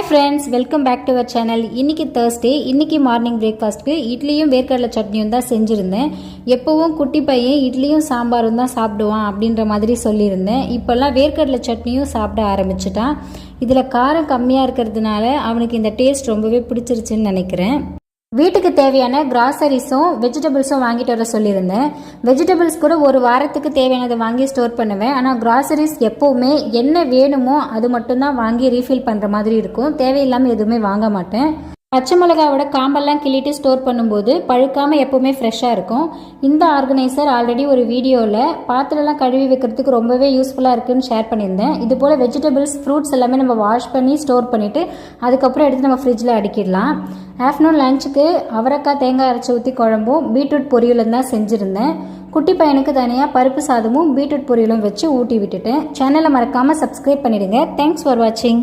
Hi friends, welcome back to our channel. இன்றைக்கி Thursday. இன்றைக்கி morning பிரேக்ஃபாஸ்ட்டுக்கு இட்லியும் வேர்க்கடலை சட்னியும் தான் செஞ்சுருந்தேன். எப்போவும் குட்டி பையன் இட்லியும் சாம்பாரும் தான் சாப்பிடுவான் அப்படின்ற மாதிரி சொல்லியிருந்தேன். இப்போல்லாம் வேர்க்கடலை சட்னியும் சாப்பிட ஆரம்பிச்சிட்டான். இதில் காரம் கம்மியாக இருக்கிறதுனால அவனுக்கு இந்த டேஸ்ட் ரொம்பவே பிடிச்சிருச்சுன்னு நினைக்கிறேன். வீட்டுக்கு தேவையான கிராசரிஸும் வெஜிடபிள்ஸும் வாங்கிட்டு வர சொல்லியிருந்தேன். வெஜிடபிள்ஸ் கூட ஒரு வாரத்துக்கு தேவையானதை வாங்கி ஸ்டோர் பண்ணுவேன். ஆனால் கிராசரிஸ் எப்போவுமே என்ன வேணுமோ அது மட்டும்தான் வாங்கி ரீஃபில் பண்ணுற மாதிரி இருக்கும். தேவையில்லாமல் எதுவுமே வாங்க மாட்டேன். பச்சை மிளகாவோட காம்பெல்லாம் கிள்ளிட்டு ஸ்டோர் பண்ணும்போது பழுக்காமல் எப்போவுமே ஃப்ரெஷ்ஷாக இருக்கும். இந்த ஆர்கனைசர் ஆல்ரெடி ஒரு வீடியோவில் பாத்திரம்லாம் கழுவி வைக்கிறதுக்கு ரொம்பவே யூஸ்ஃபுல்லாக இருக்குன்னு ஷேர் பண்ணியிருந்தேன். இது போல் வெஜிடபிள்ஸ், ஃப்ரூட்ஸ் எல்லாமே நம்ம வாஷ் பண்ணி ஸ்டோர் பண்ணிவிட்டு அதுக்கப்புறம் எடுத்து நம்ம ஃப்ரிட்ஜில் அடிக்கிடலாம். ஆஃப்டர்நூன் லஞ்சுக்கு அவரைக்காய் தேங்காய் அரைச்சி ஊற்றி குழம்பும் பீட்ரூட் பொரியலும் தான் செஞ்சுருந்தேன். குட்டி பையனுக்கு தனியாக பருப்பு சாதமும் பீட்ரூட் பொரியலும் வச்சு ஊட்டி விட்டுட்டேன். சேனலை மறக்காமல் சப்ஸ்கிரைப் பண்ணிடுங்க. தேங்க்ஸ் ஃபார் வாட்சிங்.